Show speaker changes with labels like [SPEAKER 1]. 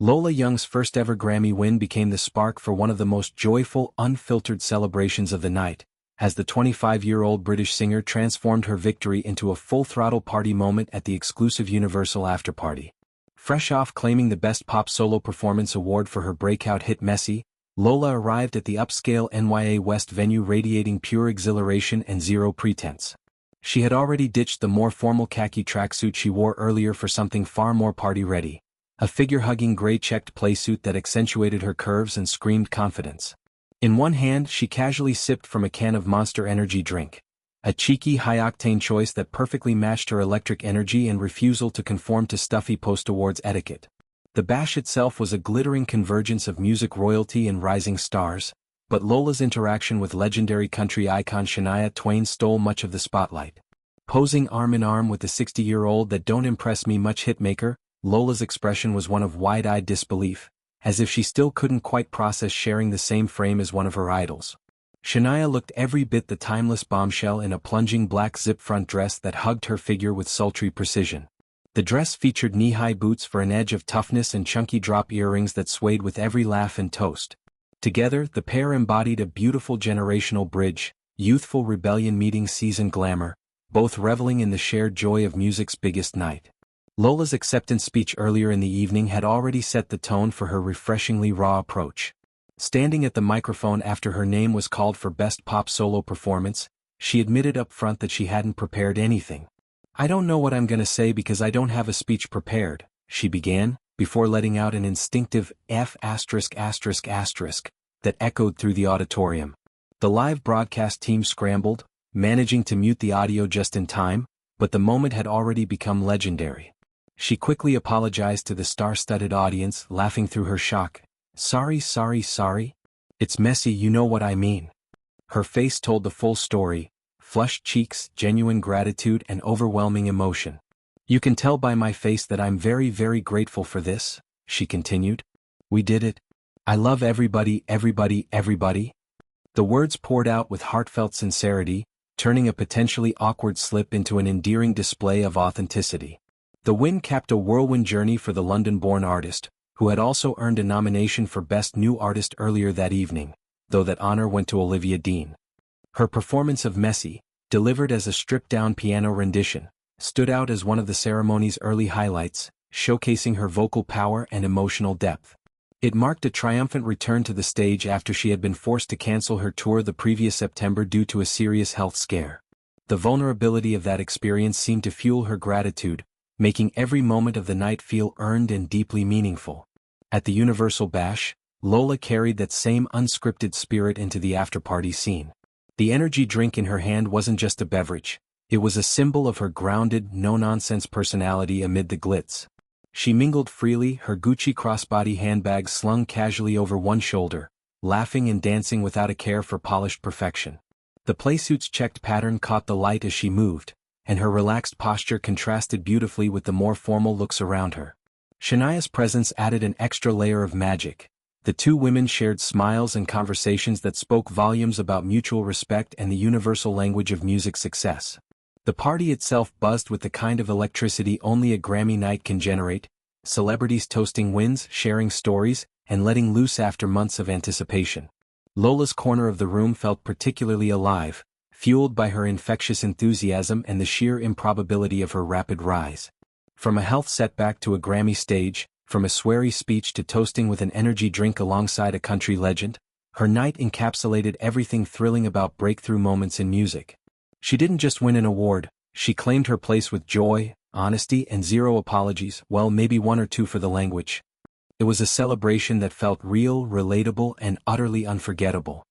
[SPEAKER 1] Lola Young's first ever Grammy win became the spark for one of the most joyful, unfiltered celebrations of the night, as the 25-year-old British singer transformed her victory into a full-throttle party moment at the exclusive Universal afterparty. Fresh off claiming the Best Pop Solo Performance award for her breakout hit Messy, Lola arrived at the upscale NYA West venue radiating pure exhilaration and zero pretense. She had already ditched the more formal khaki tracksuit she wore earlier for something far more party-ready, a figure-hugging gray checked playsuit that accentuated her curves and screamed confidence. In one hand she casually sipped from a can of Monster Energy drink, a cheeky high-octane choice that perfectly matched her electric energy and refusal to conform to stuffy post-awards etiquette. The bash itself was a glittering convergence of music royalty and rising stars, but Lola's interaction with legendary country icon Shania Twain stole much of the spotlight. Posing arm-in-arm with the 60-year-old that don't impress me much hitmaker, Lola's expression was one of wide-eyed disbelief, as if she still couldn't quite process sharing the same frame as one of her idols. Shania looked every bit the timeless bombshell in a plunging black zip-front dress that hugged her figure with sultry precision. The dress featured knee-high boots for an edge of toughness and chunky drop earrings that swayed with every laugh and toast. Together, the pair embodied a beautiful generational bridge, youthful rebellion meeting seasoned glamour, both reveling in the shared joy of music's biggest night. Lola's acceptance speech earlier in the evening had already set the tone for her refreshingly raw approach. Standing at the microphone after her name was called for Best Pop Solo Performance, she admitted up front that she hadn't prepared anything. "I don't know what I'm gonna say because I don't have a speech prepared," she began, before letting out an instinctive F*** that echoed through the auditorium. The live broadcast team scrambled, managing to mute the audio just in time, but the moment had already become legendary. She quickly apologized to the star-studded audience, laughing through her shock. Sorry. It's messy, you know what I mean." Her face told the full story, flushed cheeks, genuine gratitude and overwhelming emotion. "You can tell by my face that I'm very, very grateful for this," she continued. "We did it. I love everybody. The words poured out with heartfelt sincerity, turning a potentially awkward slip into an endearing display of authenticity. The win capped a whirlwind journey for the London-born artist, who had also earned a nomination for Best New Artist earlier that evening, though that honor went to Olivia Dean. Her performance of Messy, delivered as a stripped-down piano rendition, stood out as one of the ceremony's early highlights, showcasing her vocal power and emotional depth. It marked a triumphant return to the stage after she had been forced to cancel her tour the previous September due to a serious health scare. The vulnerability of that experience seemed to fuel her gratitude, making every moment of the night feel earned and deeply meaningful. At the Universal Bash, Lola carried that same unscripted spirit into the after-party scene. The energy drink in her hand wasn't just a beverage, it was a symbol of her grounded, no-nonsense personality amid the glitz. She mingled freely, her Gucci crossbody handbag slung casually over one shoulder, laughing and dancing without a care for polished perfection. The playsuit's checked pattern caught the light as she moved, and her relaxed posture contrasted beautifully with the more formal looks around her. Shania's presence added an extra layer of magic. The two women shared smiles and conversations that spoke volumes about mutual respect and the universal language of music success. The party itself buzzed with the kind of electricity only a Grammy night can generate, celebrities toasting wins, sharing stories, and letting loose after months of anticipation. Lola's corner of the room felt particularly alive, fueled by her infectious enthusiasm and the sheer improbability of her rapid rise. From a health setback to a Grammy stage, from a sweary speech to toasting with an energy drink alongside a country legend, her night encapsulated everything thrilling about breakthrough moments in music. She didn't just win an award, she claimed her place with joy, honesty and zero apologies, well maybe one or two for the language. It was a celebration that felt real, relatable and utterly unforgettable.